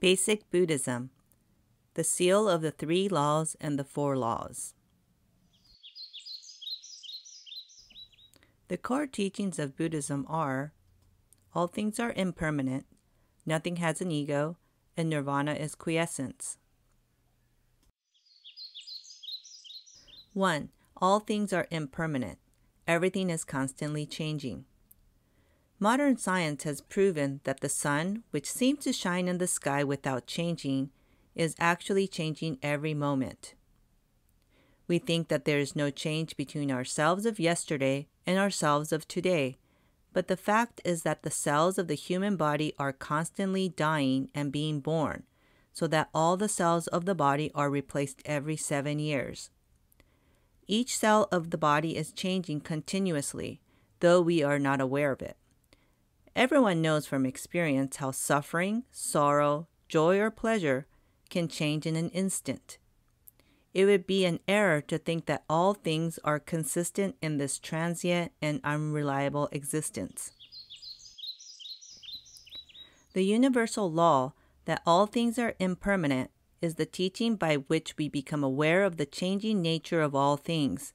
Basic Buddhism, the Seal of the Three Laws and the Four Laws. The core teachings of Buddhism are: all things are impermanent, nothing has an ego, and nirvana is quiescence. 1. All things are impermanent. Everything is constantly changing. Modern science has proven that the sun, which seems to shine in the sky without changing, is actually changing every moment. We think that there is no change between ourselves of yesterday and ourselves of today, but the fact is that the cells of the human body are constantly dying and being born, so that all the cells of the body are replaced every 7 years. Each cell of the body is changing continuously, though we are not aware of it. Everyone knows from experience how suffering, sorrow, joy, or pleasure can change in an instant. It would be an error to think that all things are consistent in this transient and unreliable existence. The universal law that all things are impermanent is the teaching by which we become aware of the changing nature of all things,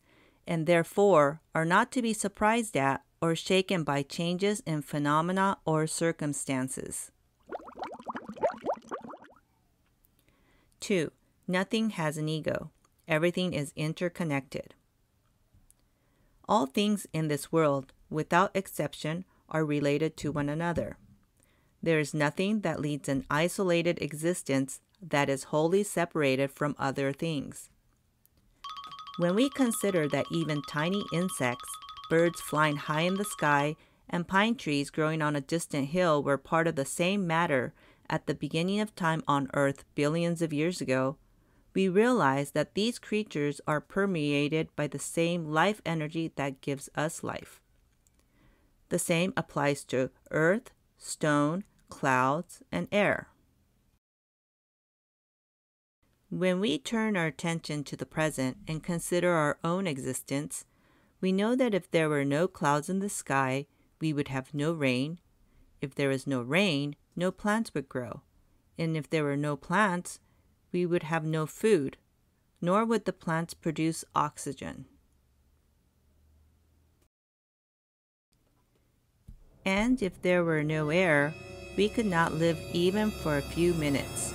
and therefore are not to be surprised at or shaken by changes in phenomena or circumstances. 2. Nothing has an ego. Everything is interconnected. All things in this world, without exception, are related to one another. There is nothing that leads an isolated existence that is wholly separated from other things. When we consider that even tiny insects, birds flying high in the sky, and pine trees growing on a distant hill were part of the same matter at the beginning of time on Earth billions of years ago, we realize that these creatures are permeated by the same life energy that gives us life. The same applies to earth, stone, clouds, and air. When we turn our attention to the present and consider our own existence, we know that if there were no clouds in the sky, we would have no rain. If there is no rain, no plants would grow. And if there were no plants, we would have no food, nor would the plants produce oxygen. And if there were no air, we could not live even for a few minutes.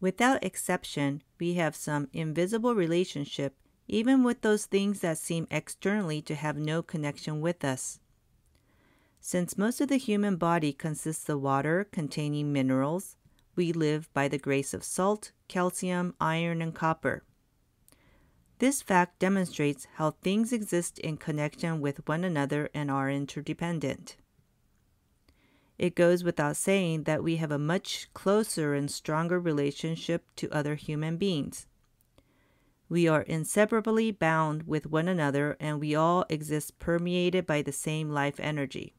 Without exception, we have some invisible relationship even with those things that seem externally to have no connection with us. Since most of the human body consists of water containing minerals, we live by the grace of salt, calcium, iron, and copper. This fact demonstrates how things exist in connection with one another and are interdependent. It goes without saying that we have a much closer and stronger relationship to other human beings. We are inseparably bound with one another, and we all exist permeated by the same life energy.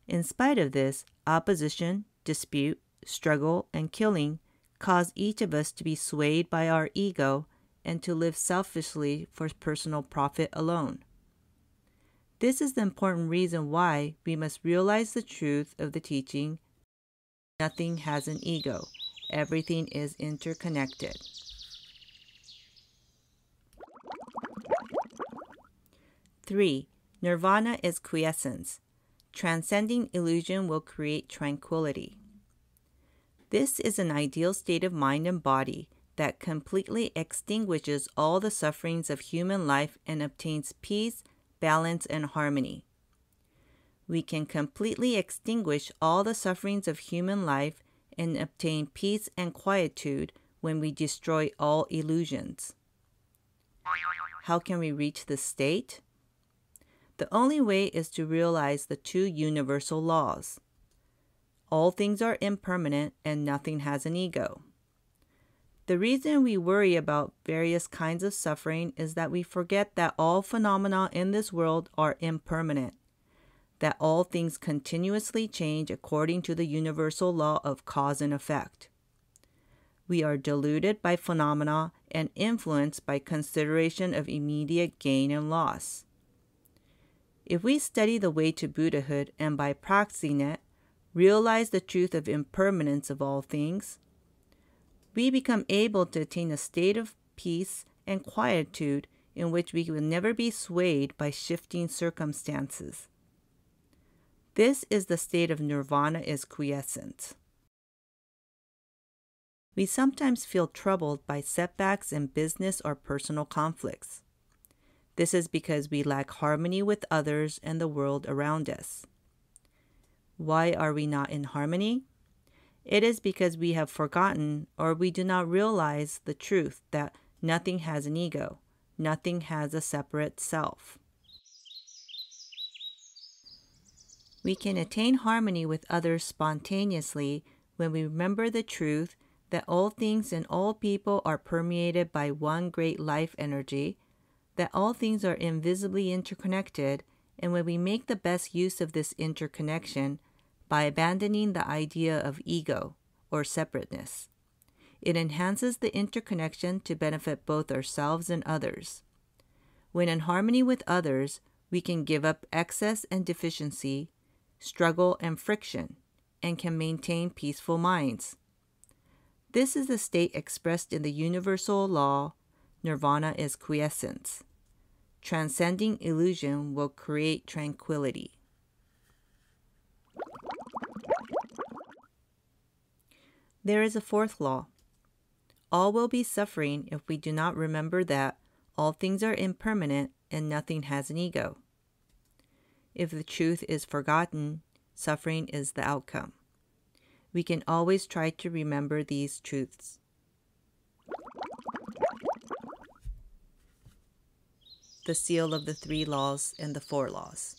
In spite of this, opposition, dispute, struggle, and killing cause each of us to be swayed by our ego and to live selfishly for personal profit alone. This is the important reason why we must realize the truth of the teaching: nothing has an ego. Everything is interconnected. 3. Nirvana is quiescence. Transcending illusion will create tranquility. This is an ideal state of mind and body that completely extinguishes all the sufferings of human life and obtains peace, balance, and harmony. We can completely extinguish all the sufferings of human life and obtain peace and quietude when we destroy all illusions. How can we reach this state? The only way is to realize the two universal laws. All things are impermanent and nothing has an ego. The reason we worry about various kinds of suffering is that we forget that all phenomena in this world are impermanent, that all things continuously change according to the universal law of cause and effect. We are deluded by phenomena and influenced by consideration of immediate gain and loss. If we study the way to Buddhahood and by practicing it, realize the truth of impermanence of all things, we become able to attain a state of peace and quietude in which we will never be swayed by shifting circumstances. This is the state of nirvana is quiescence. We sometimes feel troubled by setbacks in business or personal conflicts. This is because we lack harmony with others and the world around us. Why are we not in harmony? It is because we have forgotten or we do not realize the truth that nothing has an ego, nothing has a separate self. We can attain harmony with others spontaneously when we remember the truth that all things and all people are permeated by one great life energy, that all things are invisibly interconnected, and when we make the best use of this interconnection by abandoning the idea of ego or separateness, it enhances the interconnection to benefit both ourselves and others. When in harmony with others, we can give up excess and deficiency, struggle and friction, and can maintain peaceful minds. This is the state expressed in the universal law, nirvana is quiescence. Transcending illusion will create tranquility. There is a fourth law. All will be suffering if we do not remember that all things are impermanent and nothing has an ego. If the truth is forgotten, suffering is the outcome. We can always try to remember these truths. The seal of the 3 laws and the 4 laws.